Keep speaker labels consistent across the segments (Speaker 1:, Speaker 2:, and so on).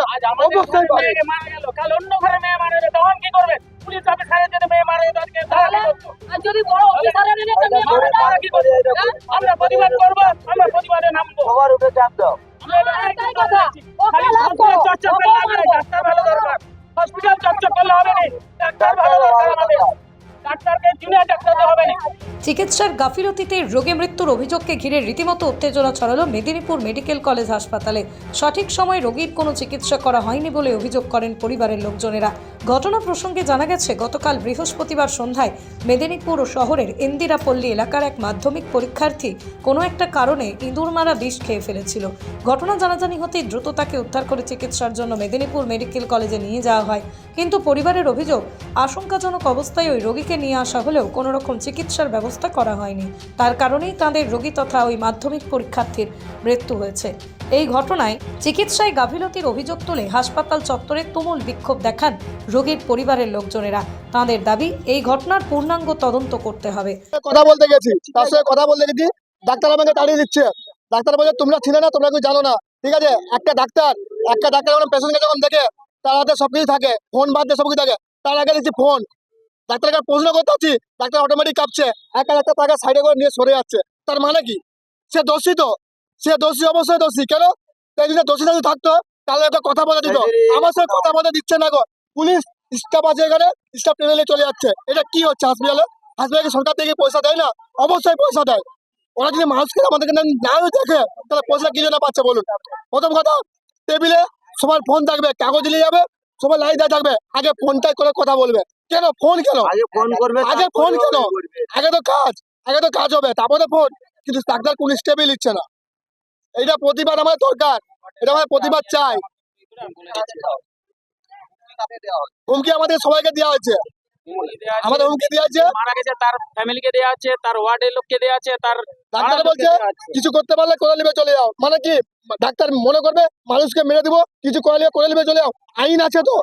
Speaker 1: হচ্ছে অবশ্যই করে।
Speaker 2: মারা গেল, কাল অন্য ঘরে মেয়ে মারা যাবে, তখন কি করবে? পুলিশ অফিসারের যদি মেয়ে মারা যেত আজকে তাহলে
Speaker 3: আর যদি বড় অফিসারের একটা মেয়ে মারা যায়,
Speaker 2: কি করবো? আমরা প্রতিবাদ করবো, আমরা প্রতিবাদে নামবো।
Speaker 1: সবার উঠে চাপ দাও।
Speaker 2: আমরা
Speaker 3: একটাই কথা, ওকে
Speaker 2: খালি
Speaker 3: লাগবো,
Speaker 2: হসপিটাল চর্চা করলে হবে না, ডাক্তার ভালো দরকার। হসপিটাল চর্চা করলে হবে না, ডাক্তার ভালো দরকার আমাদের। ডাক্তারকে জুনিয়র ডাক্তার হতে হবে না।
Speaker 4: চিকিৎসার গাফিলতিতে রোগী মৃত্যুর অভিযোগকে ঘিরে রীতিমতো উত্তেজনা ছড়ালো মেদিনীপুর মেডিকেল কলেজ হাসপাতালে। সঠিক সময় রোগীর কোনো চিকিৎসা করা হয়নি বলে অভিযোগ করেন পরিবারের লোকজনেরা। ঘটনা প্রসঙ্গে জানা গেছে, গতকাল বৃহস্পতিবার সন্ধ্যায় মেদিনীপুর শহরের ইন্দিরাপল্লী এলাকার এক মাধ্যমিক পরীক্ষার্থী কোনো একটা কারণে ইঁদুর মারা বিষ খেয়ে ফেলেছিল। ঘটনা জানাজানি হতেই দ্রুত তাকে উদ্ধার করে চিকিৎসার জন্য মেদিনীপুর মেডিকেল কলেজে নিয়ে যাওয়া হয়, কিন্তু পরিবারের অভিযোগ আশঙ্কাজনক অবস্থায় ওই রোগীকে নিয়ে আসা হলেও কোনো রকম চিকিৎসার ব্যবস্থা করা হয়নি। তার কারণেই তাদের রোগী তথা ওই মাধ্যমিক পরীক্ষার্থীর মৃত্যু হয়েছে। এই ঘটনায় চিকিৎসায় গাফিলতির অভিযোগ তুলে হাসপাতাল চত্বরে তুমুল বিক্ষোভ দেখান রোগীর পরিবারের লোকজনেরা। তাদের দাবি, এই ঘটনার পূর্ণাঙ্গ তদন্ত করতে হবে।
Speaker 1: কথা বলতে গেছি, তার সঙ্গে কথা বলতে গেছি, ডাক্তার আমাকে তাড়িয়ে দিচ্ছে। ডাক্তার বলছে তোমরা ছিলে না, তোমরা কিছু জানো না। ঠিক আছে, একটা ডাক্তার যখন পেশেন্টকে যখন দেখে তার হাতে সবকিছু থাকে, ফোন বাদ দিয়ে সবকিছু থাকে, তার আগে দিচ্ছি ফোন। ডাক্তারকে প্রশ্ন করতে পারছি, ডাক্তার অটোমেটিক কাঁপছে, একটা তাকে সাইডে করে নিয়ে সরে যাচ্ছে। তার মানে কি? সে দোষী তো, সে দোষী, অবশ্যই দোষী। কেন? তাই যদি দোষী যদি থাকতো তাহলে একটা কথা বলে দিত। আমার সঙ্গে কথা বলতে দিচ্ছে না গো। পুলিশ স্টাফ আছে এখানে, স্টাফ টেনে নিয়ে চলে যাচ্ছে। এটা কি হচ্ছে হাসপাতালে? হাসপাতালে সরকার থেকে পয়সা দেয় না? অবশ্যই পয়সা দেয়। ওরা যদি মানুষকে আমাদেরকে নাও দেখে তাহলে পয়সা কি জন্য পাচ্ছে বলুন? প্রথম কথা, টেবিলে সবার ফোন থাকবে, কাগজ নিয়ে যাবে, সবাই লাইন দিয়ে থাকবে, আগে ফোনটাই করে কথা বলবে। কেন ফোন? কেন
Speaker 5: আগে ফোন করবে,
Speaker 1: আগে ফোন কেন? আগে তো কাজ হবে, তারপরে ফোন। কিন্তু ডাক্তার কোন স্টেপই নিচ্ছে না। এইটা প্রতিবাদ আমার দরকার, এটা আমার প্রতিবাদ চাই। হুমকি আমাদের সবাইকে দেওয়া হয়েছে, আমাদের হুমকি দেওয়া হয়েছে।
Speaker 2: মারা গেছে তার ফ্যামিলিকে দেওয়া আছে, তার ওয়ার্ডের লোককে দেওয়া আছে, তার
Speaker 1: ডাক্তার বলছে কিছু করতে পারলে করে নিবে চলে যাও। মানে কি? ডাক্তার মনে করবে মানুষকে মেরে দিব, কিছু করে নিবে করে নিবে চলে যাও। আইন আছে তো,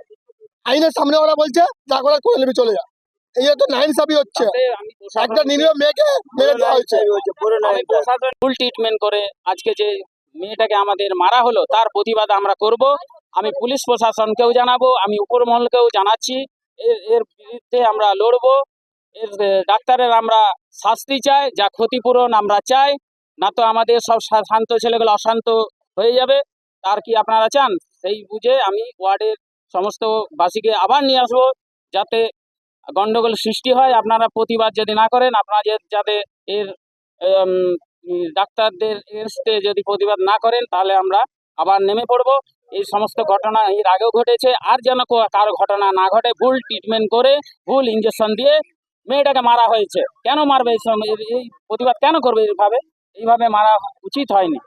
Speaker 1: আইনের সামনে ওরা বলছে যা করে করে নিবে চলে যাও। এই তো নাইনসাফি হচ্ছে, একটা নিরীহ মেয়েকে মেরে দেওয়া হয়েছে।
Speaker 2: প্রশাসন ফুল ট্রিটমেন্ট করে আজকে যে মেয়েটাকে আমাদের মারা হলো তার প্রতিবাদ আমরা করব। আমি পুলিশ প্রশাসনকেও জানাবো, আমি উপরমহলকেও জানাচ্ছি, এর বিরুদ্ধে আমরা লড়বো। এর ডাক্তারের আমরা শাস্তি চাই, যা ক্ষতিপূরণ আমরা চাই, না তো আমাদের সব শান্ত ছেলেগুলো অশান্ত হয়ে যাবে। তার কি আপনারা চান? সেই বুঝে আমি ওয়ার্ডের সমস্ত বাসীকে আবার নিয়ে আসবো, যাতে গন্ডগোল সৃষ্টি হয়। আপনারা প্রতিবাদ যদি না করেন, আপনারা যাতে এর ডাক্তারদের এগেনস্টে যদি প্রতিবাদ না করেন, তাহলে আমরা আবার নেমে পড়ব। এই সমস্ত ঘটনা এর আগেও ঘটেছে, আর যেন কারো ঘটনা না ঘটে। ভুল ট্রিটমেন্ট করে, ভুল ইঞ্জেকশন দিয়ে মেয়েটাকে মারা হয়েছে। কেন মারবে? এই প্রতিবাদ কেন করবে? এইভাবে মারা উচিত হয়নি।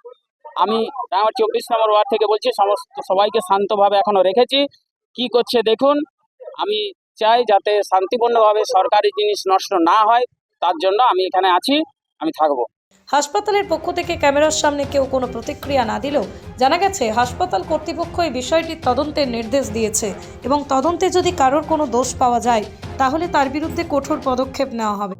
Speaker 2: আমি আমার 24 নম্বর ওয়ার্ড থেকে বলছি, সবাইকে শান্তভাবে এখনো রেখেছি। কি করছে দেখুন। আমি চাই যাতে শান্তিপূর্ণভাবে সরকারি জিনিস নষ্ট না হয়, তার জন্য আমি এখানে আছি, আমি থাকবো।
Speaker 4: হাসপাতালের পক্ষ থেকে ক্যামেরার সামনে কেউ কোনো প্রতিক্রিয়া না দিলেও জানা গেছে হাসপাতাল কর্তৃপক্ষ এই বিষয়টির তদন্তের নির্দেশ দিয়েছে এবং তদন্তে যদি কারোর কোনো দোষ পাওয়া যায় তাহলে তার বিরুদ্ধে কঠোর পদক্ষেপ নেওয়া হবে।